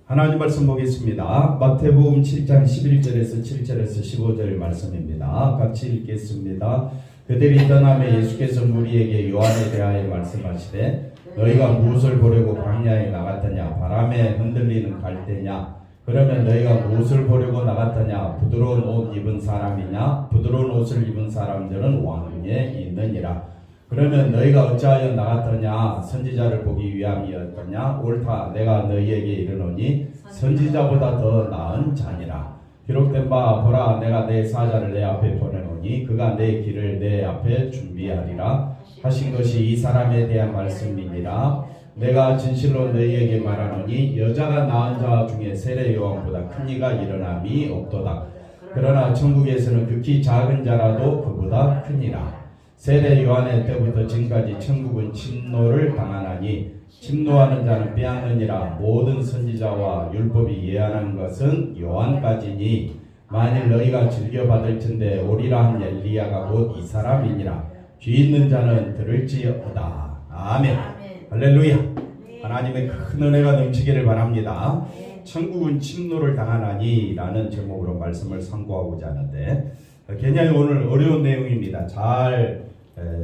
하나님 말씀 보겠습니다. 마태복음 7장 11절에서 7절에서 15절 말씀입니다. 같이 읽겠습니다. 그들이 떠나며 예수께서 무리에게 요한에 대하여 말씀하시되 너희가 무엇을 보려고 광야에 나갔더냐? 바람에 흔들리는 갈대냐? 그러면 너희가 무엇을 보려고 나갔더냐? 부드러운 옷 입은 사람이냐? 부드러운 옷을 입은 사람들은 왕궁에 있느니라. 그러면 너희가 어찌하여 나갔더냐? 선지자를 보기 위함이었더냐? 옳다. 내가 너희에게 이르노니 선지자보다 더 나은 자니라. 기록된 바 보라, 내가 내 사자를 내 앞에 보내노니 그가 내 길을 내 앞에 준비하리라 하신 것이 이 사람에 대한 말씀이니라. 내가 진실로 너희에게 말하노니 여자가 낳은 자 중에 세례 요한보다 큰 이가 일어남이 없도다. 그러나 천국에서는 극히 작은 자라도 그보다 크니라. 세례 요한의 때부터 지금까지 천국은 침노를 당하나니 침노하는 자는 빼앗느니라. 모든 선지자와 율법이 예언한 것은 요한까지니 만일 너희가 즐겨받을 텐데 오리라 한 엘리야가 곧 이 사람이니라. 귀 있는 자는 들을지어다. 아멘. 할렐루야. 하나님의 큰 은혜가 넘치기를 바랍니다. 천국은 침노를 당하나니 라는 제목으로 말씀을 선고하고자 하는데 굉장히 오늘 어려운 내용입니다. 잘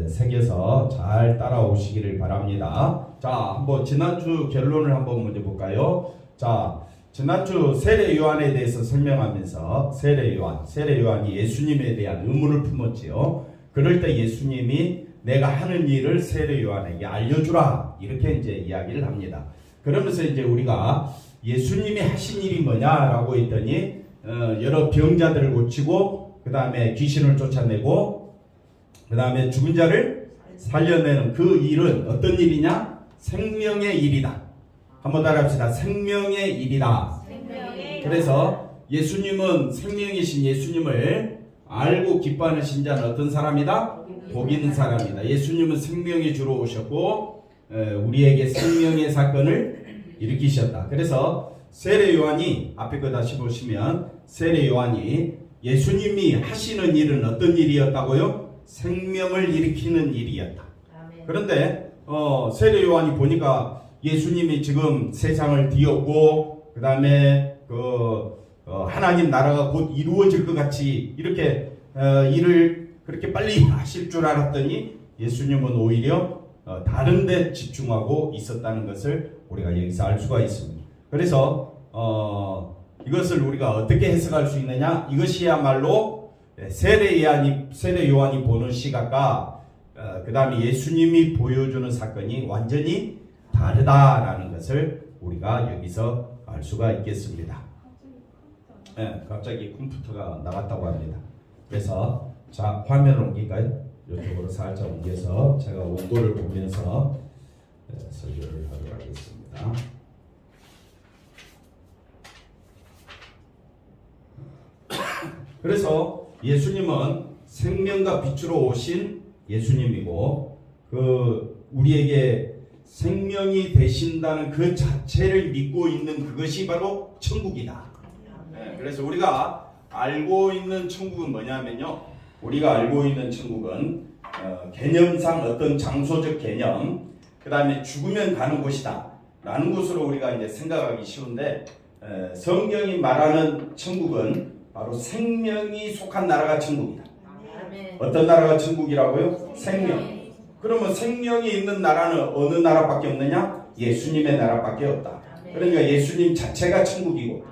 새겨서 잘 따라오시기를 바랍니다. 자, 한번 지난주 결론을 한번 먼저 볼까요? 자, 지난주 세례 요한에 대해서 설명하면서 세례 요한이 예수님에 대한 의문을 품었지요. 그럴 때 예수님이 내가 하는 일을 세례 요한에게 알려주라 이렇게 이제 이야기를 합니다. 그러면서 이제 우리가 예수님이 하신 일이 뭐냐라고 했더니 여러 병자들을 고치고 그 다음에 귀신을 쫓아내고 그 다음에 죽은 자를 살려내는 그 일은 어떤 일이냐? 생명의 일이다. 한번 따라합시다. 생명의 일이다. 그래서 예수님은 생명이신 예수님을 알고 기뻐하는 자는 어떤 사람이다? 복 있는 사람이다. 예수님은 생명이 주로 오셨고 우리에게 생명의 사건을 일으키셨다. 그래서 세례 요한이 앞에 거 다시 보시면 세례 요한이 예수님이 하시는 일은 어떤 일이었다고요? 생명을 일으키는 일이었다. 그런데 세례 요한이 보니까 예수님이 지금 세상을 뒤엎고 그 다음에 하나님 나라가 곧 이루어질 것 같이 이렇게 일을 그렇게 빨리 하실 줄 알았더니 예수님은 오히려 다른 데 집중하고 있었다는 것을 우리가 여기서 알 수가 있습니다. 그래서 이것을 우리가 어떻게 해석할 수 있느냐? 이것이야말로 세례 요한이 보는 시각과 그 다음에 예수님이 보여주는 사건이 완전히 다르다라는 것을 우리가 여기서 알 수가 있겠습니다. 네, 갑자기 컴퓨터가 나갔다고 합니다. 그래서 자, 화면을 옮길까요? 이쪽으로 살짝 옮겨서 제가 원고를 보면서 설교를 하도록 하겠습니다. 그래서 예수님은 생명과 빛으로 오신 예수님이고 우리에게 생명이 되신다는 그 자체를 믿고 있는 그것이 바로 천국이다. 네, 그래서 우리가 알고 있는 천국은 뭐냐면요. 우리가 알고 있는 천국은 개념상 어떤 장소적 개념, 그 다음에 죽으면 가는 곳이다 라는 것으로 우리가 이제 생각하기 쉬운데 성경이 말하는 천국은 바로 생명이 속한 나라가 천국이다. 어떤 나라가 천국이라고요? 생명. 그러면 생명이 있는 나라는 어느 나라밖에 없느냐? 예수님의 나라밖에 없다. 그러니까 예수님 자체가 천국이고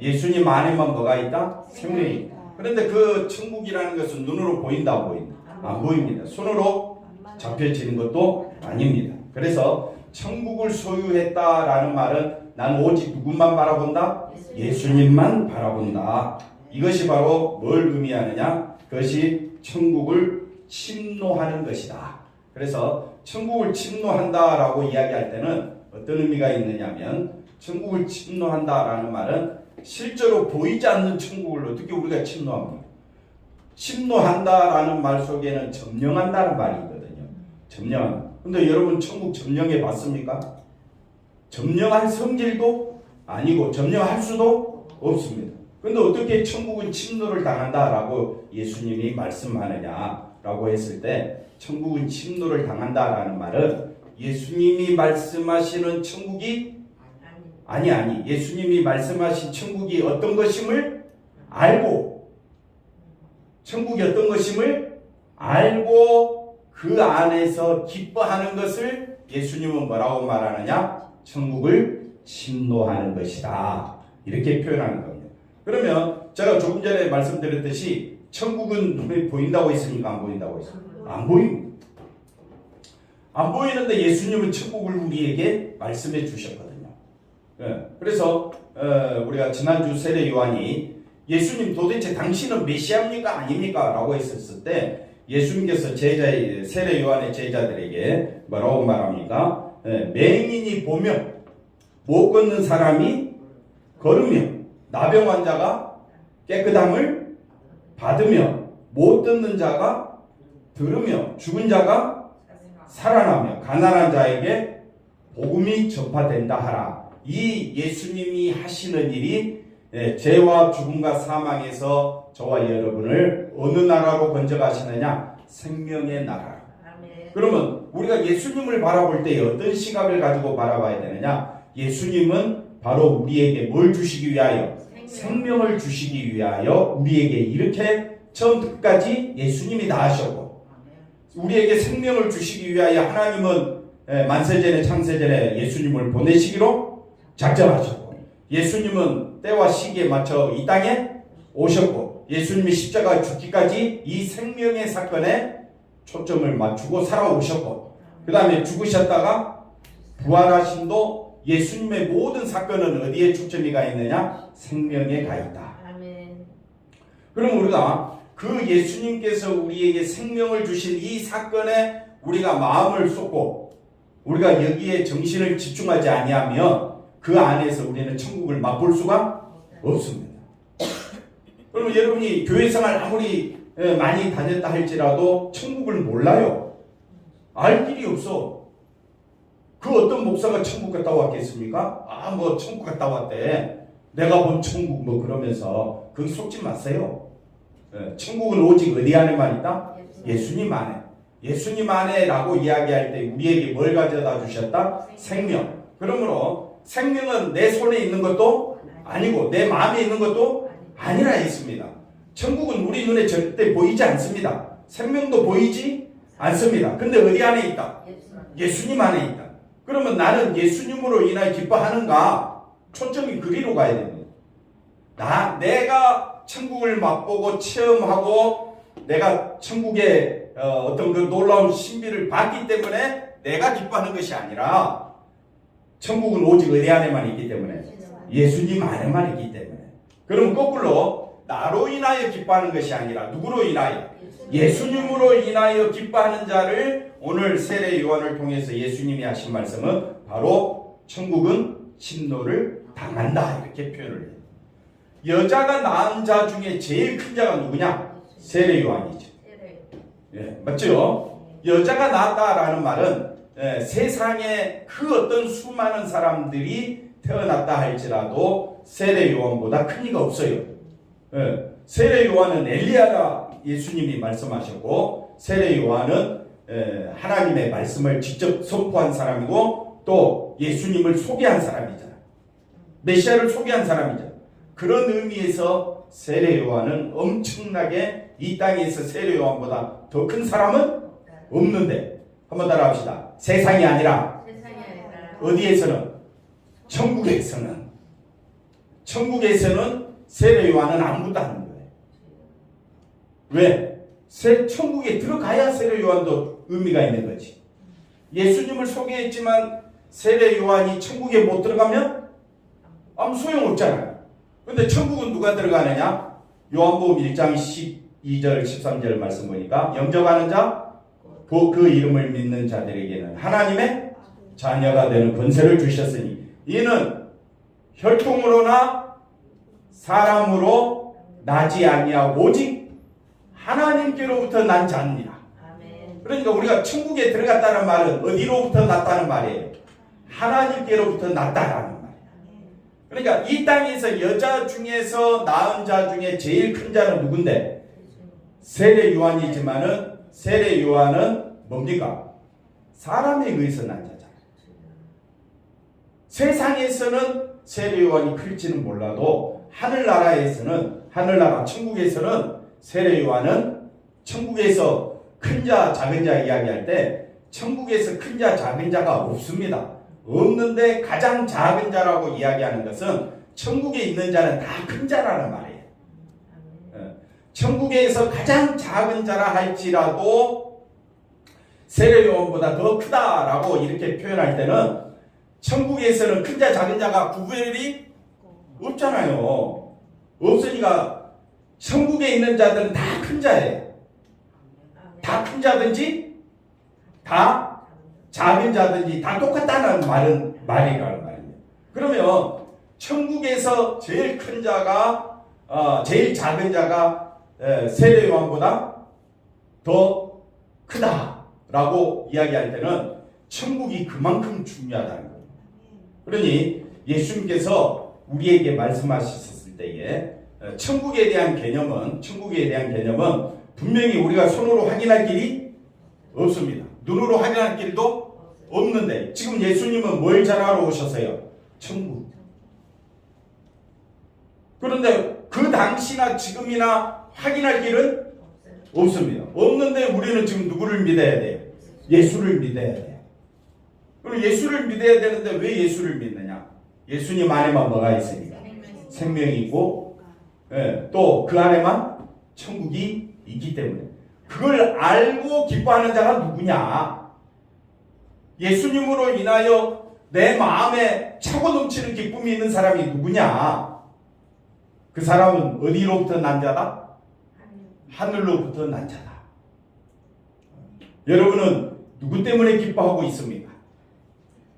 예수님 안에만 뭐가 있다? 생명이 있다. 그런데 그 천국이라는 것은 눈으로 보인다 안 보인다? 안 보입니다. 손으로 잡혀지는 것도 아닙니다. 그래서 천국을 소유했다라는 말은 난 오직 누구만 바라본다? 예수님만 바라본다. 이것이 바로 뭘 의미하느냐? 그것이 천국을 침노하는 것이다. 그래서 천국을 침노한다라고 이야기할 때는 어떤 의미가 있느냐면 천국을 침노한다라는 말은 실제로 보이지 않는 천국을 어떻게 우리가 침노합니까? 침노한다라는 말 속에는 점령한다는 말이 있거든요. 점령. 근데 여러분 천국 점령해 봤습니까? 점령할 성질도 아니고 점령할 수도 없습니다. 근데 어떻게 천국은 침노를 당한다라고 예수님이 말씀하느냐라고 했을 때 천국은 침노를 당한다라는 말은 예수님이 말씀하시는 천국이 아니. 예수님이 말씀하신 천국이 어떤 것임을 알고, 천국이 어떤 것임을 알고 그 안에서 기뻐하는 것을 예수님은 뭐라고 말하느냐? 천국을 침노하는 것이다. 이렇게 표현하는 겁니다. 그러면 제가 조금 전에 말씀드렸듯이 천국은 눈에 보인다고 했습니까? 안 보인다고 했습니까? 안 보입니다. 안 보이는데 예수님은 천국을 우리에게 말씀해 주셨거든요. 그래서 우리가 지난주 세례 요한이 예수님 도대체 당신은 메시아입니까? 아닙니까? 라고 했었을 때 예수님께서 세례 요한의 제자들에게 뭐라고 말합니까? 맹인이 보며 못 걷는 사람이 걸으며 나병 환자가 깨끗함을 받으며 못 듣는 자가 들으며 죽은 자가 살아나며 가난한 자에게 복음이 전파된다 하라. 이 예수님이 하시는 일이 죄와 죽음과 사망에서 저와 여러분을 어느 나라로 건져가시느냐? 생명의 나라로. 그러면 우리가 예수님을 바라볼 때 어떤 시각을 가지고 바라봐야 되느냐? 예수님은 바로 우리에게 뭘 주시기 위하여? 생명을 주시기 위하여 우리에게 이렇게 처음부터 끝까지 예수님이 다 하셨고, 우리에게 생명을 주시기 위하여 하나님은 만세전에 창세전에 예수님을 보내시기로 작정하셨고, 예수님은 때와 시기에 맞춰 이 땅에 오셨고, 예수님이 십자가 죽기까지 이 생명의 사건에 초점을 맞추고 살아오셨고, 그 다음에 죽으셨다가 부활하심도 예수님의 모든 사건은 어디에 초점이 가 있느냐? 생명에 가 있다. 그럼 우리가 그 예수님께서 우리에게 생명을 주신 이 사건에 우리가 마음을 쏟고 우리가 여기에 정신을 집중하지 아니하면 그 안에서 우리는 천국을 맛볼 수가 없습니다. 그러면 여러분이 교회 생활 아무리 많이 다녔다 할지라도 천국을 몰라요. 알 길이 없어. 그 어떤 목사가 천국 갔다 왔겠습니까? 뭐 천국 갔다 왔대. 내가 본 천국 뭐 그러면서 거기 속지 마세요. 천국은 오직 어디 안에만 있다? 예수님 안에. 예수님 안에라고 이야기할 때 우리에게 뭘 가져다 주셨다? 생명. 그러므로 생명은 내 손에 있는 것도 아니고 내 마음에 있는 것도 아니라 했습니다. 천국은 우리 눈에 절대 보이지 않습니다. 생명도 보이지 않습니다. 근데 어디 안에 있다? 예수님 안에 있다. 그러면 나는 예수님으로 인하여 기뻐하는가? 초점이 그리로 가야 됩니다. 내가 천국을 맛보고 체험하고 내가 천국의 어떤 그 놀라운 신비를 봤기 때문에 내가 기뻐하는 것이 아니라 천국은 오직 어디 안에만 있기 때문에 예수님 안에만 있기 때문에. 그럼 거꾸로 나로 인하여 기뻐하는 것이 아니라 누구로 인하여? 예수님으로 인하여 기뻐하는 자를 오늘 세례 요한을 통해서 예수님이 하신 말씀은 바로 천국은 침노를 당한다 이렇게 표현을 해요. 여자가 낳은 자 중에 제일 큰 자가 누구냐? 세례 요한이죠. 맞죠? 여자가 낳았다라는 말은 세상에 그 어떤 수많은 사람들이 태어났다 할지라도 세례 요한보다 큰 이가 없어요. 세례 요한은 엘리야가 예수님이 말씀하셨고, 세례 요한은 하나님의 말씀을 직접 선포한 사람이고 또 예수님을 소개한 사람이잖아요. 메시아를 소개한 사람이잖아요. 그런 의미에서 세례 요한은 엄청나게 이 땅에서 세례 요한보다 더 큰 사람은 없는데, 한번 따라합시다. 세상이 아니라 어디에서는? 천국에서는 세례 요한은 아무것도 안 하는 거예요. 왜? 천국에 들어가야 세례 요한도 의미가 있는 거지. 예수님을 소개했지만 세례 요한이 천국에 못 들어가면 아무 소용없잖아요. 근데 천국은 누가 들어가느냐? 요한복음 1장 12절 13절 말씀 보니까 영접하는 자, 그 이름을 믿는 자들에게는 하나님의 자녀가 되는 권세를 주셨으니 이는 혈통으로나 사람으로 나지 아니하고 오직 하나님께로부터 난 자입니다. 그러니까 우리가 천국에 들어갔다는 말은 어디로부터 났다는 말이에요? 하나님께로부터 났다라는 말이에요. 그러니까 이 땅에서 여자 중에서 낳은 자 중에 제일 큰 자는 누군데? 세례 요한이지만은 세례 요한은 뭡니까? 사람에 의해서 난 자잖아요. 세상에서는 세례요한이 클지는 몰라도 하늘나라 천국에서는 세례요한은 천국에서 큰 자 작은 자 이야기할 때 천국에서 큰 자 작은 자가 없습니다. 없는데 가장 작은 자라고 이야기하는 것은 천국에 있는 자는 다 큰 자라는 말이에요. 천국에서 가장 작은 자라 할지라도 세례요한보다 더 크다라고 이렇게 표현할 때는 천국에서는 큰 자 작은 자가 구별이 없잖아요. 없으니까 천국에 있는 자들은 다 큰 자예요. 다 큰 자든지 다 작은 자든지 다 똑같다는 말이라는 말입니다. 그러면 천국에서 제일 큰 자가 제일 작은 자가 세례요한보다 더 크다라고 이야기할 때는 천국이 그만큼 중요하다는 거예요. 그러니 예수님께서 우리에게 말씀하셨을 때에 천국에 대한 개념은 분명히 우리가 손으로 확인할 길이 없습니다. 눈으로 확인할 길도 없는데 지금 예수님은 뭘 전하러 오셨어요? 천국. 그런데 그 당시나 지금이나 확인할 길은 없습니다. 없는데 우리는 지금 누구를 믿어야 돼요? 예수를 믿어야 돼요. 그럼 예수를 믿어야 되는데 왜 예수를 믿느냐? 예수님 안에만 뭐가 있으니까? 생명이 있고 또 그 안에만 천국이 있기 때문에 그걸 알고 기뻐하는 자가 누구냐? 예수님으로 인하여 내 마음에 차고 넘치는 기쁨이 있는 사람이 누구냐? 그 사람은 어디로부터 난 자다? 하늘로부터 난 자다. 여러분은 누구 때문에 기뻐하고 있습니까?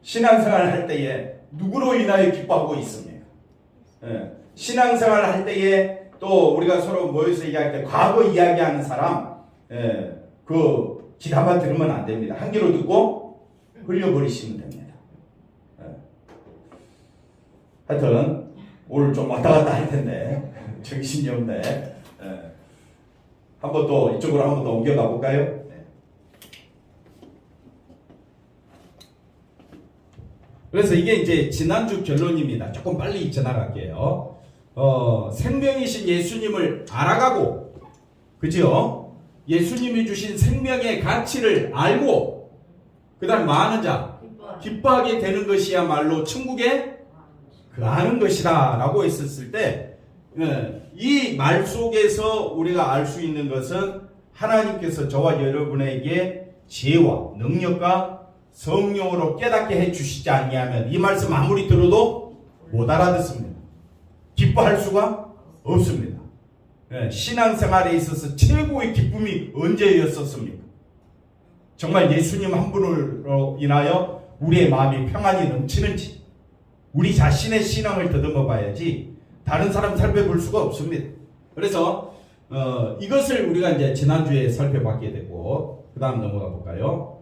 신앙생활 할 때에 누구로 인하여 기뻐하고 있습니까? 신앙생활 할 때에 또 우리가 서로 모여서 얘기할 때 과거 이야기하는 사람 그 기다만 들으면 안 됩니다. 한 귀로 듣고 흘려버리시면 됩니다. 하여튼 오늘 좀 왔다 갔다 할 텐데 정신이 없네. 한번 또 이쪽으로 한번 더 옮겨가 볼까요? 그래서 이게 이제 지난주 결론입니다. 조금 빨리 지나갈게요. 생명이신 예수님을 알아가고, 그죠? 예수님이 주신 생명의 가치를 알고, 그 다음 뭐 하는 자? 기뻐하게 되는 것이야말로 천국에 그 아는 것이다 라고 했었을 때, 이 말 속에서 우리가 알 수 있는 것은 하나님께서 저와 여러분에게 지혜와 능력과 성령으로 깨닫게 해주시지 아니하면 이 말씀 아무리 들어도 못 알아듣습니다. 기뻐할 수가 없습니다. 신앙생활에 있어서 최고의 기쁨이 언제였었습니까? 정말 예수님 한 분으로 인하여 우리의 마음이 평안이 넘치는지 우리 자신의 신앙을 더듬어 봐야지 다른 사람 살펴볼 수가 없습니다. 그래서 이것을 우리가 이제 지난주에 살펴봤게 되고 그 다음 넘어가 볼까요?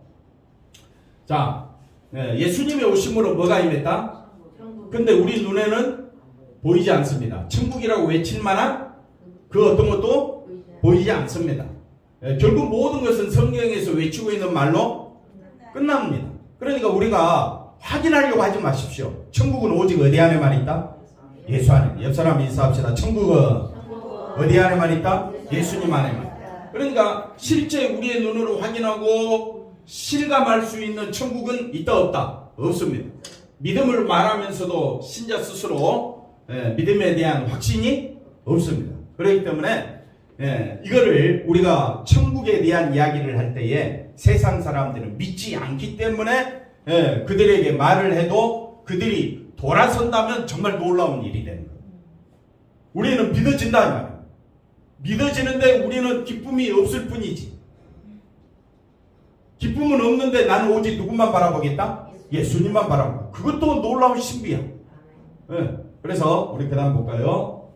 자, 예수님의 오심으로 뭐가 임했다? 근데 우리 눈에는 보이지 않습니다. 천국이라고 외칠 만한 그 어떤 것도 보이지 않습니다. 결국 모든 것은 성경에서 외치고 있는 말로 끝납니다. 그러니까 우리가 확인하려고 하지 마십시오. 천국은 오직 어디 안에만 있다? 예수 안에. 옆 사람 인사합시다. 천국은 어디 안에만 있다? 예수님 안에만. 그러니까 실제 우리의 눈으로 확인하고 실감할 수 있는 천국은 있다 없다? 없습니다. 믿음을 말하면서도 신자 스스로 믿음에 대한 확신이 없습니다. 그렇기 때문에 이거를 우리가 천국에 대한 이야기를 할 때에 세상 사람들은 믿지 않기 때문에 그들에게 말을 해도 그들이 돌아선다면 정말 놀라운 일이 되는 거예요. 우리는 믿어진다는 말이에요. 믿어지는데 우리는 기쁨이 없을 뿐이지. 기쁨은 없는데 나는 오직 누구만 바라보겠다? 예수님만 바라보고. 그것도 놀라운 신비야. 그래서 우리 그 다음 볼까요?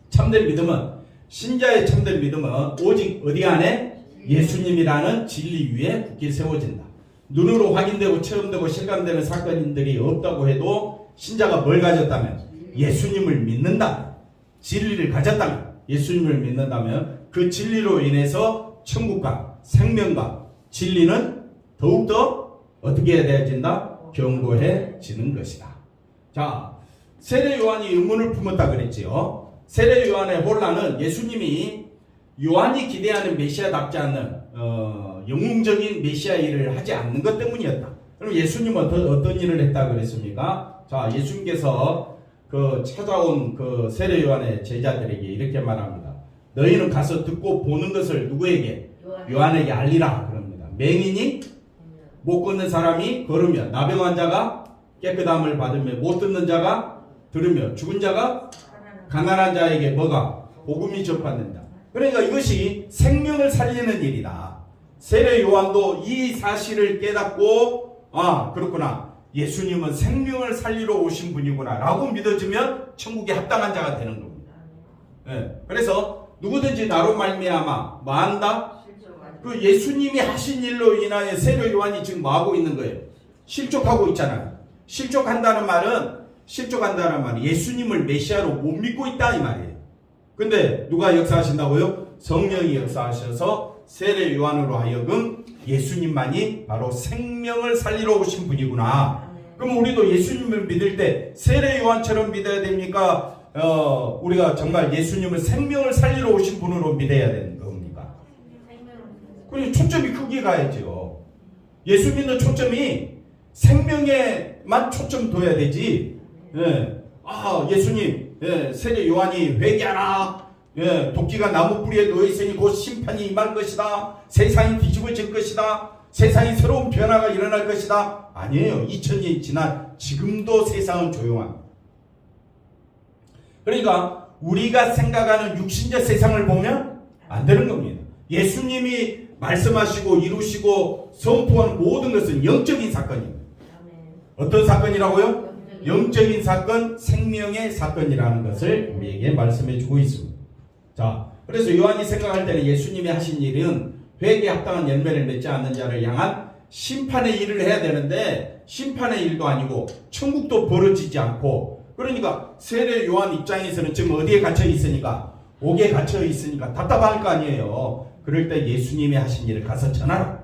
참된 믿음은, 신자의 참된 믿음은 오직 어디 안에? 예수님이라는 진리 위에 굳게 세워진다. 눈으로 확인되고 체험되고 실감되는 사건들이 없다고 해도 신자가 뭘 가졌다면? 예수님을 믿는다. 진리를 가졌다면, 예수님을 믿는다면 그 진리로 인해서 천국과 생명과 진리는 더욱더 어떻게 해야 되어진다? 견고해지는 것이다. 자, 세례 요한이 의문을 품었다 그랬지요. 세례 요한의 혼란은 예수님이 요한이 기대하는 메시아답지 않는 영웅적인 메시아 일을 하지 않는 것 때문이었다. 그럼 예수님은 어떤 일을 했다 그랬습니까? 자, 예수님께서 그 찾아온 그 세례 요한의 제자들에게 이렇게 말합니다. 너희는 가서 듣고 보는 것을 누구에게? 요한에게 알리라 그럽니다. 맹인이 못 걷는 사람이 걸으며, 나병 환자가 깨끗함을 받으며, 못 듣는 자가 들으며, 죽은 자가 가난한 자에게 뭐가? 복음이 전파된다. 그러니까 이것이 생명을 살리는 일이다. 세례 요한도 이 사실을 깨닫고, 아, 그렇구나, 예수님은 생명을 살리러 오신 분이구나 라고 믿어지면 천국에 합당한 자가 되는 겁니다. 네. 그래서 누구든지 나로 말미암아 뭐 한다? 그 예수님이 하신 일로 인하여 세례 요한이 지금 뭐 하고 있는 거예요? 실족하고 있잖아요. 실족한다는 말은 예수님을 메시아로 못 믿고 있다 이 말이에요. 근데 누가 역사하신다고요? 성령이 역사하셔서 세례 요한으로 하여금 예수님만이 바로 생명을 살리러 오신 분이구나. 그럼 우리도 예수님을 믿을 때 세례 요한처럼 믿어야 됩니까? 우리가 정말 예수님을 생명을 살리러 오신 분으로 믿어야 되는 겁니까? 그리고 초점이 크게 가야죠. 예수 믿는 초점이 생명에만 초점 둬야 되지. 예. 아, 예수님, 예, 세례 요한이 회개하라. 예, 도끼가 나무 뿌리에 놓여있으니 곧 심판이 임할 것이다. 세상이 뒤집어질 것이다. 세상이 새로운 변화가 일어날 것이다. 아니에요. 2000년이 지난 지금도 세상은 조용합니다. 그러니까 우리가 생각하는 육신적 세상을 보면 안 되는 겁니다. 예수님이 말씀하시고 이루시고 선포하는 모든 것은 영적인 사건입니다. 어떤 사건이라고요? 영적인 사건, 생명의 사건이라는 것을 우리에게 말씀해 주고 있습니다. 자, 그래서 요한이 생각할 때는 예수님이 하신 일은 회개에 합당한 열매를 맺지 않는 자를 향한 심판의 일을 해야 되는데 심판의 일도 아니고 천국도 벌어지지 않고, 그러니까 세례 요한 입장에서는 지금 어디에 갇혀 있으니까, 옥에 갇혀 있으니까 답답할 거 아니에요. 그럴 때 예수님이 하신 일을 가서 전하라.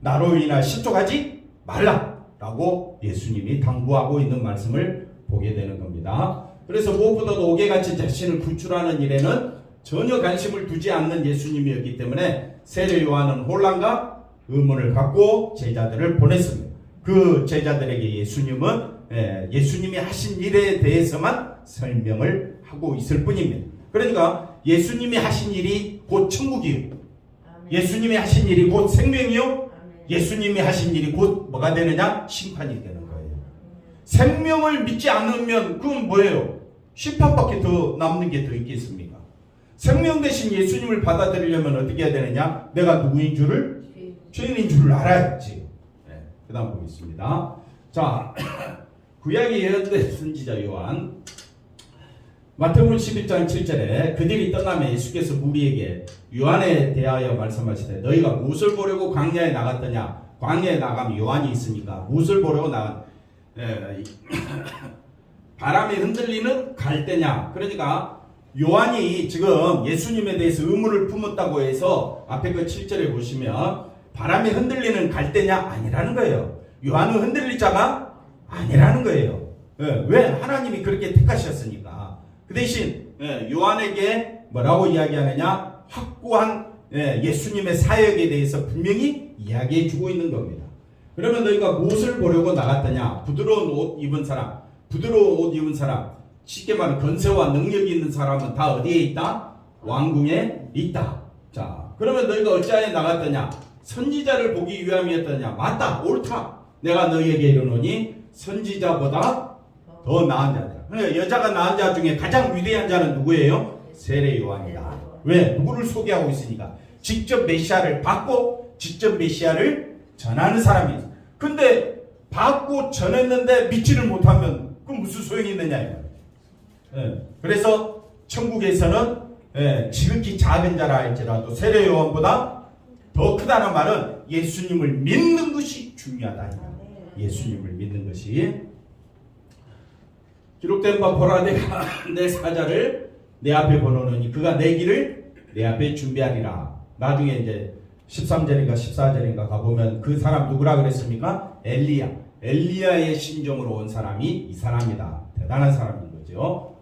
나로 인하 실족하지 말라 라고 예수님이 당부하고 있는 말씀을 보게 되는 겁니다. 그래서 무엇보다도 옥에 갇힌 자신을 구출하는 일에는 전혀 관심을 두지 않는 예수님이었기 때문에 세례 요한은 혼란과 의문을 갖고 제자들을 보냈습니다. 그 제자들에게 예수님은 예수님이 하신 일에 대해서만 설명을 하고 있을 뿐입니다. 그러니까 예수님이 하신 일이 곧 천국이요, 예수님이 하신 일이 곧 생명이요, 예수님이 하신 일이 곧 뭐가 되느냐? 심판이 되는 거예요. 생명을 믿지 않으면 그건 뭐예요? 심판밖에 더 남는 게 더 있겠습니까? 생명 대신 예수님을 받아들이려면 어떻게 해야 되느냐? 내가 누구인 줄을, 죄인인 줄을 알아야지. 네, 그 다음 보겠습니다. 자, 구약의 예언된 선지자 요한, 마태복음 11장 7절에 그들이 떠나며 예수께서 무리에게 요한에 대하여 말씀하시되 너희가 무엇을 보려고 광야에 나갔더냐? 광야에 나가면 요한이 있으니까 무엇을 보려고 바람에 흔들리는 갈대냐? 그러니까 요한이 지금 예수님에 대해서 의문을 품었다고 해서 앞에 그 7절에 보시면 바람에 흔들리는 갈대냐? 아니라는 거예요. 요한은 흔들릴 자가 아니라는 거예요. 왜? 하나님이 그렇게 택하셨으니까. 그 대신 요한에게 뭐라고 이야기하느냐? 확고한 예수님의 사역에 대해서 분명히 이야기해 주고 있는 겁니다. 그러면 너희가 무엇을 보려고 나갔더냐? 부드러운 옷 입은 사람, 쉽게 말하면 건세와 능력이 있는 사람은 다 어디에 있다? 왕궁에 있다. 자, 그러면 너희가 어찌하여 나갔더냐? 선지자를 보기 위함이었더냐? 맞다, 옳다. 내가 너희에게 이르노니 선지자보다 더 나은 자다. 그러니까 여자가 낳은 자 중에 가장 위대한 자는 누구예요? 세례 요한이다. 왜? 누구를 소개하고 있으니까. 직접 메시아를 받고 직접 메시아를 전하는 사람이에요. 근데 받고 전했는데 믿지를 못하면 그럼 무슨 소용이 있느냐 이거예요. 그래서 천국에서는 지극히 작은 자라 할지라도 세례 요한보다 더 크다는 말은 예수님을 믿는 것이 중요하다. 예수님을 믿는 것이. 기록된 바 보라, 내가 내 사자를 내 앞에 보내노니 그가 내 길을 내 앞에 준비하리라. 나중에 이제 13절인가 14절인가 가보면 그 사람 누구라 그랬습니까? 엘리야. 엘리야의 심정으로 온 사람이 이 사람이다. 대단한 사람인 거죠.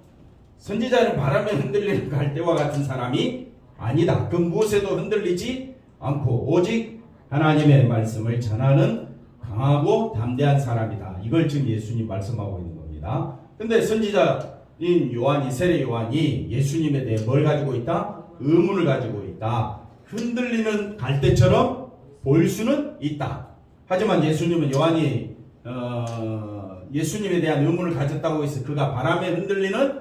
선지자는 바람에 흔들리는 갈대와 같은 사람이 아니다. 그 무엇에도 흔들리지 않고 오직 하나님의 말씀을 전하는 강하고 담대한 사람이다. 이걸 지금 예수님 말씀하고 있는 겁니다. 근데 선지자인 요한이, 세례 요한이 예수님에 대해 뭘 가지고 있다? 의문을 가지고 있다. 흔들리는 갈대처럼 보일 수는 있다. 하지만 예수님은 요한이 예수님에 대한 의문을 가졌다고 해서 그가 바람에 흔들리는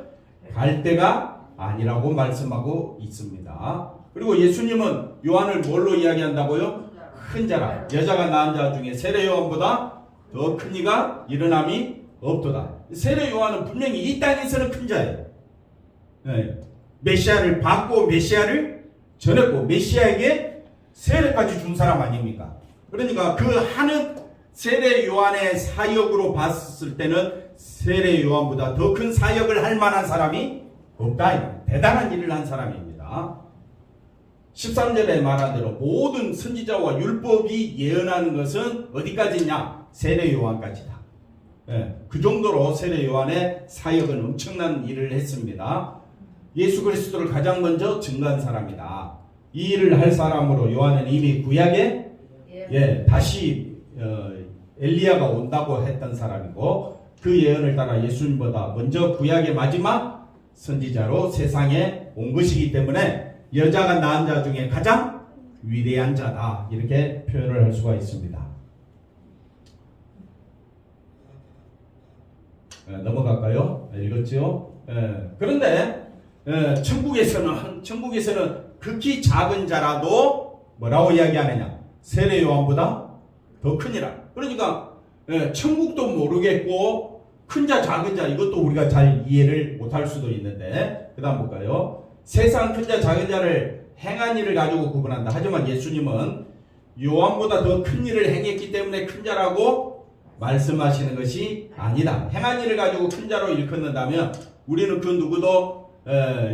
갈대가 아니라고 말씀하고 있습니다. 그리고 예수님은 요한을 뭘로 이야기한다고요? 큰 자라. 여자가 낳은 자 중에 세례 요한보다 더 큰 이가 일어남이 없도다. 세례 요한은 분명히 이 땅에서는 큰 자예요. 네. 메시아를 받고 메시아를 전했고 메시아에게 세례까지 준 사람 아닙니까? 그러니까 그 하는 세례 요한의 사역으로 봤을 때는 세례 요한보다 더 큰 사역을 할 만한 사람이 없다. 대단한 일을 한 사람입니다. 13절에 말한 대로 모든 선지자와 율법이 예언하는 것은 어디까지냐? 세례 요한까지다. 그 정도로 세례 요한의 사역은 엄청난 일을 했습니다. 예수 그리스도를 가장 먼저 증거한 사람이다. 이 일을 할 사람으로 요한은 이미 구약에 다시 엘리야가 온다고 했던 사람이고 그 예언을 따라 예수님보다 먼저 구약의 마지막 선지자로 세상에 온 것이기 때문에 여자가 낳은 자 중에 가장 위대한 자다. 이렇게 표현을 할 수가 있습니다. 넘어갈까요? 읽었죠? 그런데 천국에서는 극히 작은 자라도 뭐라고 이야기하느냐? 세례 요한보다 더 크니라. 그러니까 천국도 모르겠고 큰 자 작은 자 이것도 우리가 잘 이해를 못할 수도 있는데 그 다음 볼까요? 세상 큰 자 작은 자를 행한 일을 가지고 구분한다. 하지만 예수님은 요한보다 더 큰 일을 행했기 때문에 큰 자라고 말씀하시는 것이 아니다. 행한 일을 가지고 큰 자로 일컫는다면 우리는 그 누구도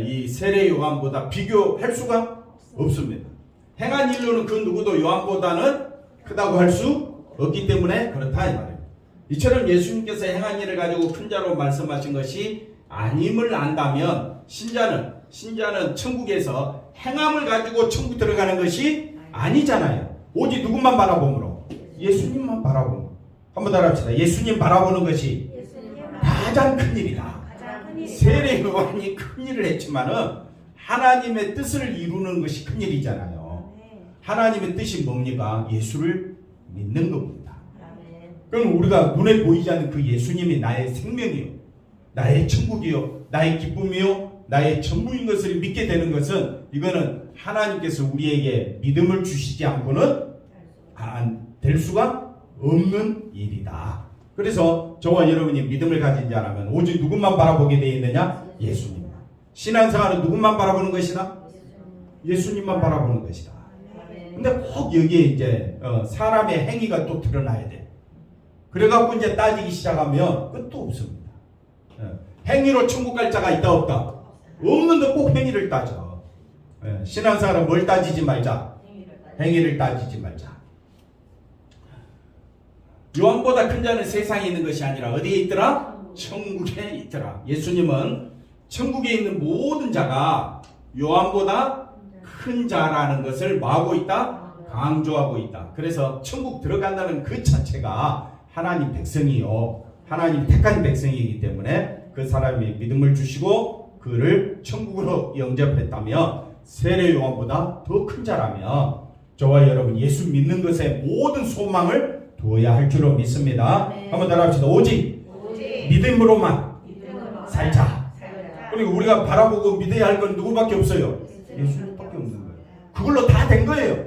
이 세례 요한보다 비교할 수가 없습니다. 행한 일로는 그 누구도 요한보다는 크다고 할 수 없기 때문에 그렇다 이 말입니다. 이처럼 예수님께서 행한 일을 가지고 큰 자로 말씀하신 것이 아님을 안다면 신자는 천국에서 행함을 가지고 천국 들어가는 것이 아니잖아요. 오직 누구만 바라보므로? 예수님만 바라보므로. 한번 따라합시다. 예수님 바라보는 것이 가장 큰 일이다. 세례 요한이 큰 일을 했지만은 하나님의 뜻을 이루는 것이 큰 일이잖아요. 하나님의 뜻이 뭡니까? 예수를 믿는 겁니다. 그럼 우리가 눈에 보이지 않는 그 예수님이 나의 생명이요, 나의 천국이요, 나의 기쁨이요, 나의 전부인 것을 믿게 되는 것은 이거는 하나님께서 우리에게 믿음을 주시지 않고는 될 수가 없는 일이다. 그래서 저와 여러분이 믿음을 가진 자라면 오직 누구만 바라보게 되어 있느냐? 예수님. 신앙생활은 누구만 바라보는 것이다? 예수님만 바라보는 것이다. 근데 꼭 여기에 이제 사람의 행위가 또 드러나야 돼. 그래갖고 이제 따지기 시작하면 끝도 없습니다. 행위로 천국 갈 자가 있다 없다? 없는데 꼭 행위를 따져. 신앙생활은 뭘 따지지 말자? 행위를 따지지 말자. 요한보다 큰 자는 세상에 있는 것이 아니라 어디에 있더라? 천국에 있더라. 예수님은 천국에 있는 모든 자가 요한보다 큰 자라는 것을 뭐하고 있다? 강조하고 있다. 그래서 천국 들어간다는 그 자체가 하나님 백성이요, 하나님 택한 백성이기 때문에 그 사람이 믿음을 주시고 그를 천국으로 영접했다면 세례 요한보다 더 큰 자라면 저와 여러분 예수 믿는 것에 모든 소망을 두어야 할 줄로 믿습니다. 한번 따라합시다. 오직 믿음으로만 살자. 그리고 우리가 바라보고 믿어야 할 건 누구밖에 없어요? 예수님밖에 없는 거예요. 그걸로 다 된 거예요.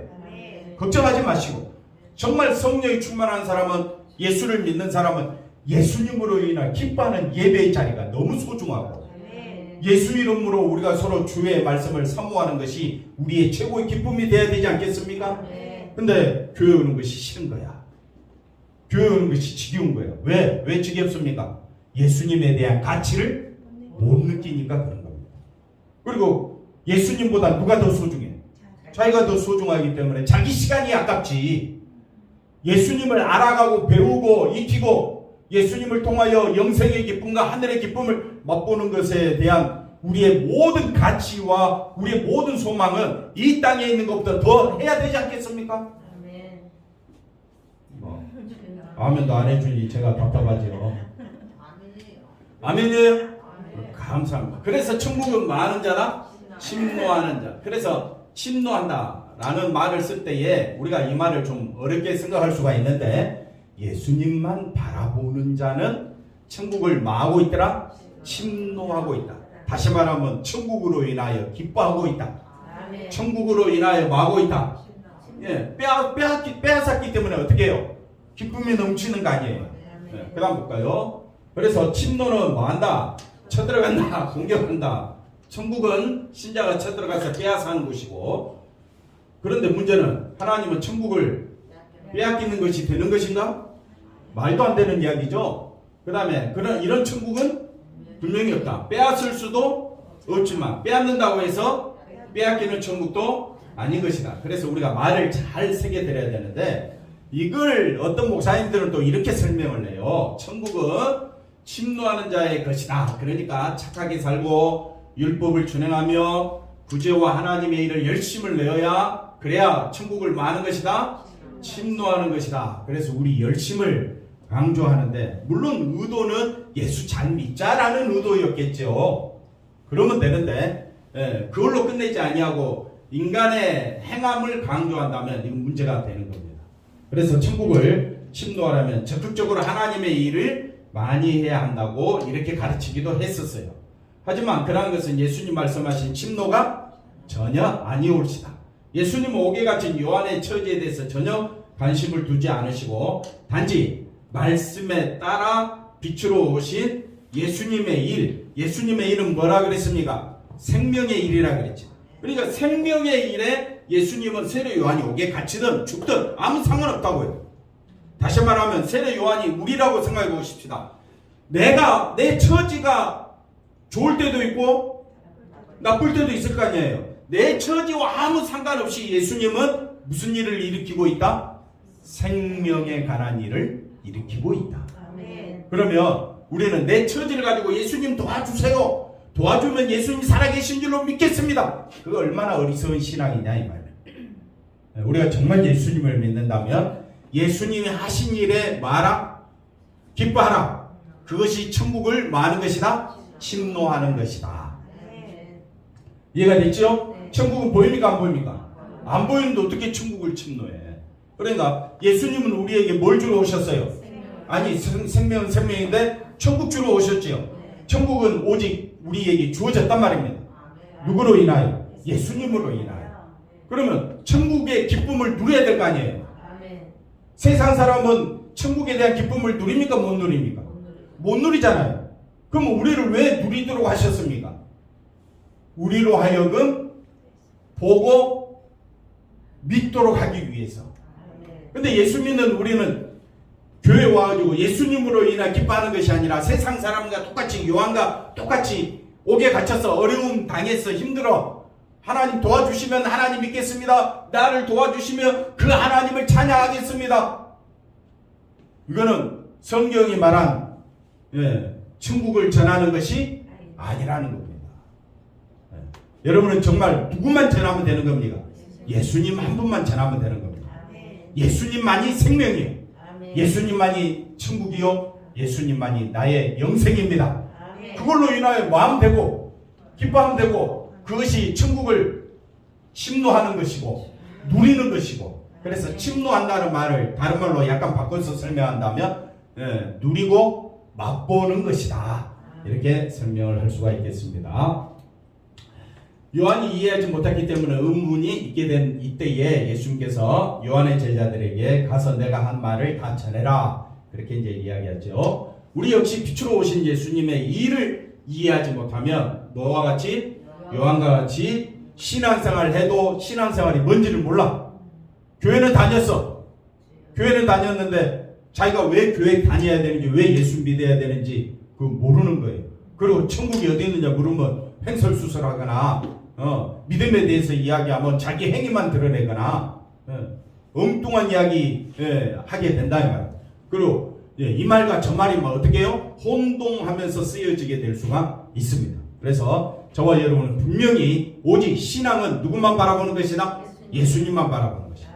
걱정하지 마시고, 정말 성령이 충만한 사람은, 예수를 믿는 사람은 예수님으로 인한 기뻐하는 예배의 자리가 너무 소중하고 예수 이름으로 우리가 서로 주의 말씀을 사모하는 것이 우리의 최고의 기쁨이 되어야 되지 않겠습니까? 근데 교회 오는 것이 싫은 거야. 교회 오는 것이 지겨운 거예요. 왜 지겹습니까? 예수님에 대한 가치를 못 느끼니까 그런 겁니다. 그리고 예수님보다 누가 더 소중해? 자기가 더 소중하기 때문에 자기 시간이 아깝지. 예수님을 알아가고 배우고 익히고 예수님을 통하여 영생의 기쁨과 하늘의 기쁨을 맛보는 것에 대한 우리의 모든 가치와 우리의 모든 소망은 이 땅에 있는 것보다 더 해야 되지 않겠습니까? 아멘도 안 해주니 제가 답답하죠. 아멘이에요? 감사합니다. 그래서 천국은 뭐 하는 자다? 침노하는 자. 그래서 침노한다라는 말을 쓸 때에 우리가 이 말을 좀 어렵게 생각할 수가 있는데 예수님만 바라보는 자는 천국을 마하고 있더라? 침노하고 있다. 다시 말하면 천국으로 인하여 기뻐하고 있다. 천국으로 인하여 마하고 있다. 예, 빼앗았기 때문에 어떻게 해요? 기쁨이 넘치는 거 아니에요. 예, 그 다음 볼까요? 그래서 침노는 뭐 한다? 쳐들어간다. 공격한다. 천국은 신자가 쳐들어가서 빼앗아하는 곳이고, 그런데 문제는 하나님은 천국을 빼앗기는 것이 되는 것인가? 말도 안 되는 이야기죠. 그 다음에 이런 천국은 분명히 없다. 빼앗을 수도 없지만 빼앗는다고 해서 빼앗기는 천국도 아닌 것이다. 그래서 우리가 말을 잘 새겨드려야 되는데 이걸 어떤 목사님들은 또 이렇게 설명을 해요. 천국은 침노하는 자의 것이다. 그러니까 착하게 살고 율법을 준행하며 구제와 하나님의 일을 열심을 내어야 그래야 천국을 마는 것이다. 침노하는 것이다. 그래서 우리 열심을 강조하는데 물론 의도는 예수 잘 믿자라는 의도였겠죠. 그러면 되는데 그걸로 끝내지 아니하고 인간의 행함을 강조한다면 이건 문제가 되는 겁니다. 그래서 천국을 침노하려면 적극적으로 하나님의 일을 많이 해야 한다고 이렇게 가르치기도 했었어요. 하지만 그러한 것은 예수님 말씀하신 침노가 전혀 아니올시다. 예수님은 옥에 갇힌 요한의 처지에 대해서 전혀 관심을 두지 않으시고 단지 말씀에 따라 빛으로 오신 예수님의 일, 예수님의 일은 뭐라 그랬습니까? 생명의 일이라 그랬죠. 그러니까 생명의 일에 예수님은 세례 요한이 옥에 갇히든 죽든 아무 상관없다고요. 다시 말하면 세례 요한이 우리라고 생각해 보십시다. 내 처지가 좋을 때도 있고 나쁠 때도 있을 거 아니에요. 내 처지와 아무 상관없이 예수님은 무슨 일을 일으키고 있다? 생명에 관한 일을 일으키고 있다. 그러면 우리는 내 처지를 가지고 예수님 도와주세요. 도와주면 예수님 살아계신 줄로 믿겠습니다. 그거 얼마나 어리석은 신앙이냐 이 말이에요. 우리가 정말 예수님을 믿는다면 예수님이 하신 일에 말하라, 기뻐하라. 그것이 천국을 마는 것이다. 침노하는 것이다. 이해가 됐죠? 천국은 보입니까 안 보입니까? 안 보이는데 어떻게 천국을 침노해? 그러니까 예수님은 우리에게 뭘 주러 오셨어요? 아니 생명은 생명인데 천국 주러 오셨지요. 천국은 오직 우리에게 주어졌단 말입니다. 누구로 인하여? 예수님으로 인하여. 그러면 천국의 기쁨을 누려야 될 거 아니에요. 세상 사람은 천국에 대한 기쁨을 누립니까 못 누립니까? 못 누리잖아요. 그럼 우리를 왜 누리도록 하셨습니까? 우리로 하여금 보고 믿도록 하기 위해서. 근데 예수 믿는 우리는 교회 와가지고 예수님으로 인해 기뻐하는 것이 아니라 세상 사람과 똑같이 요한과 똑같이 옥에 갇혀서 어려움 당해서 힘들어. 하나님 도와주시면 하나님 믿겠습니다. 나를 도와주시면 그 하나님을 찬양하겠습니다. 이거는 성경이 말한 천국을 전하는 것이 아니라는 겁니다. 여러분은 정말 누구만 전하면 되는 겁니까? 예수님 한 분만 전하면 되는 겁니다. 예수님만이 생명이에요. 예수님만이 천국이요. 예수님만이 나의 영생입니다. 그걸로 인하여 마음 되고 기뻐하면 되고 그것이 천국을 침노하는 것이고 누리는 것이고. 그래서 침노한다는 말을 다른 말로 약간 바꿔서 설명한다면 누리고 맛보는 것이다. 이렇게 설명을 할 수가 있겠습니다. 요한이 이해하지 못했기 때문에 의문이 있게 된 이때에 예수님께서 요한의 제자들에게 가서 내가 한 말을 다 전해라. 그렇게 이제 이야기하죠. 우리 역시 빛으로 오신 예수님의 일을 이해하지 못하면 너와 같이 요한과 같이 신앙생활을 해도 신앙생활이 뭔지를 몰라. 교회는 다녔어. 교회는 다녔는데 자기가 왜 교회 다녀야 되는지, 왜 예수 믿어야 되는지 그거 모르는 거예요. 그리고 천국이 어디 있느냐 물으면 횡설수설하거나 믿음에 대해서 이야기하면 자기 행위만 드러내거나 엉뚱한 이야기 하게 된다 이 말. 그리고 이 말과 저 말이 어떻게 해요? 혼동하면서 쓰여지게 될 수가 있습니다. 그래서 저와 여러분은 분명히 오직 신앙은 누구만 바라보는 것이다? 예수님만 바라보는 것이다.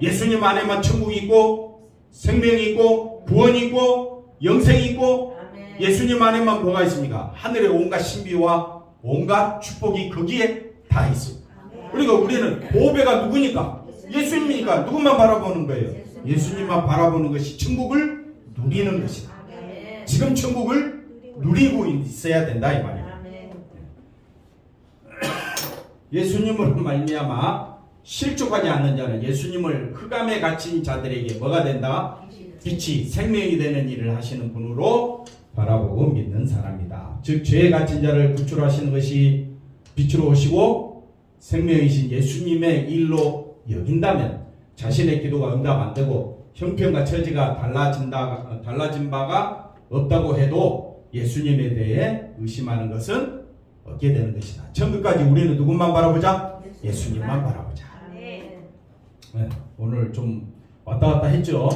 예수님 안에만 천국이 있고 생명이 있고 구원이 있고 영생이 있고 예수님 안에만 뭐가 있습니까? 하늘의 온갖 신비와 온갖 축복이 거기에 다 있습니다. 그러니까 우리는 보배가 누구니까? 예수님이니까 누구만 바라보는 거예요? 예수님만 바라보는 것이 천국을 누리는 것이다. 지금 천국을 누리고 있어야 된다 이 말이에요. 예수님으로 말미암아 실족하지 않는 자는 예수님을 흑암에 갇힌 자들에게 뭐가 된다? 빛이 생명이 되는 일을 하시는 분으로 바라보고 믿는 사람이다. 즉 죄에 갇힌 자를 구출하시는 것이 빛으로 오시고 생명이신 예수님의 일로 여긴다면 자신의 기도가 응답 안 되고 형편과 처지가 달라진 바가 없다고 해도 예수님에 대해 의심하는 것은 얻게 되는 것이다. 천국까지 우리는 누구만 바라보자? 예수님만 바라보자. 네, 오늘 좀 왔다 갔다 했죠.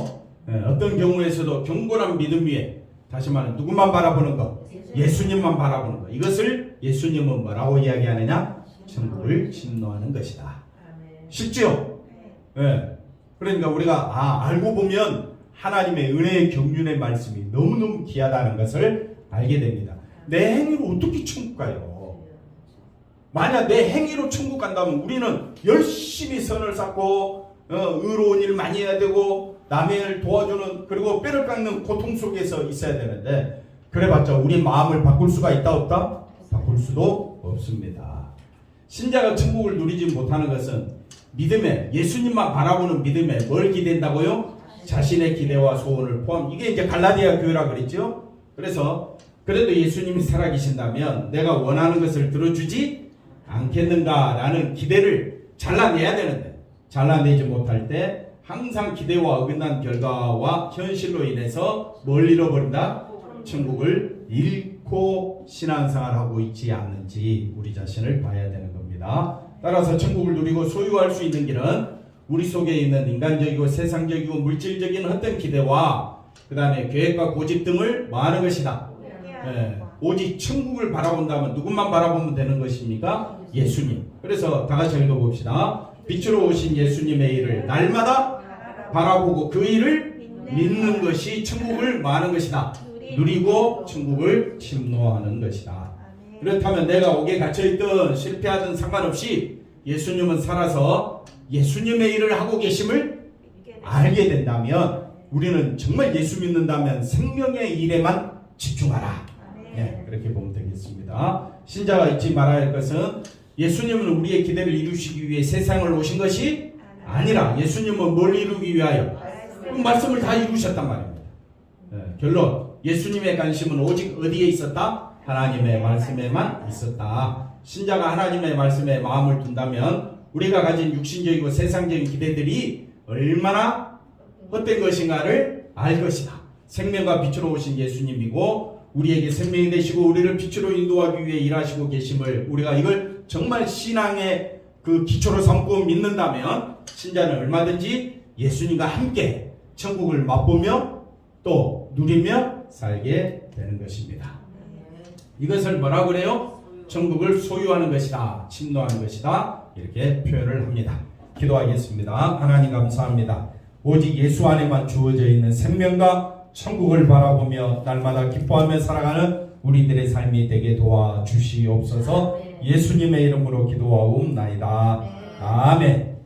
네, 어떤 경우에서도 견고한 믿음 위에 다시 말해 누구만 바라보는 것? 예수님만 바라보는 것. 이것을 예수님은 뭐라고 이야기하느냐? 천국을 침노하는 것이다. 쉽죠? 네. 그러니까 우리가 알고 보면 하나님의 은혜의 경륜의 말씀이 너무너무 귀하다는 것을 알게 됩니다. 내 행위로 어떻게 천국 가요? 만약 내 행위로 천국 간다면 우리는 열심히 선을 쌓고 의로운 일 많이 해야 되고 남의 일 도와주는 그리고 뼈를 깎는 고통 속에서 있어야 되는데 그래봤자 우리 마음을 바꿀 수가 있다 없다? 바꿀 수도 없습니다. 신자가 천국을 누리지 못하는 것은 믿음에 예수님만 바라보는 믿음에 뭘 기댄다고요? 자신의 기대와 소원을 포함. 이게 이제 갈라디아 교회라 그랬죠. 그래서 그래도 예수님이 살아계신다면 내가 원하는 것을 들어주지 않겠는가라는 기대를 잘라내야 되는데 잘라내지 못할 때 항상 기대와 어긋난 결과와 현실로 인해서 뭘 잃어버린다? 천국을 잃고 신앙생활하고 있지 않는지 우리 자신을 봐야 되는 겁니다. 따라서 천국을 누리고 소유할 수 있는 길은 우리 속에 있는 인간적이고 세상적이고 물질적인 헛된 기대와 그 다음에 계획과 고집 등을 뭐하는 것이다. 오직 천국을 바라본다면 누구만 바라보면 되는 것입니까? 예수님. 그래서 다 같이 읽어봅시다. 빛으로 오신 예수님의 일을 날마다 바라보고 그 일을 믿는 것이 천국을 뭐하는 것이다. 누리고 천국을 침노하는 것이다. 그렇다면 내가 옥에 갇혀있든 실패하든 상관없이 예수님은 살아서 예수님의 일을 하고 계심을 알게 된다면 우리는 정말 예수 믿는다면 생명의 일에만 집중하라. 네, 그렇게 보면 되겠습니다. 신자가 잊지 말아야 할 것은 예수님은 우리의 기대를 이루시기 위해 세상을 오신 것이 아니라 예수님은 뭘 이루기 위하여? 그 말씀을 다 이루셨단 말입니다. 네, 결론 예수님의 관심은 오직 어디에 있었다? 하나님의 말씀에만 있었다. 신자가 하나님의 말씀에 마음을 둔다면 우리가 가진 육신적이고 세상적인 기대들이 얼마나 헛된 것인가를 알 것이다. 생명과 빛으로 오신 예수님이고 우리에게 생명이 되시고 우리를 빛으로 인도하기 위해 일하시고 계심을 우리가 이걸 정말 신앙의 그 기초로 삼고 믿는다면 신자는 얼마든지 예수님과 함께 천국을 맛보며 또 누리며 살게 되는 것입니다. 이것을 뭐라고 그래요? 천국을 소유하는 것이다. 침노하는 것이다. 이렇게 표현을 합니다. 기도하겠습니다. 하나님 감사합니다. 오직 예수 안에만 주어져 있는 생명과 천국을 바라보며 날마다 기뻐하며 살아가는 우리들의 삶이 되게 도와주시옵소서. 예수님의 이름으로 기도하옵나이다. 아멘.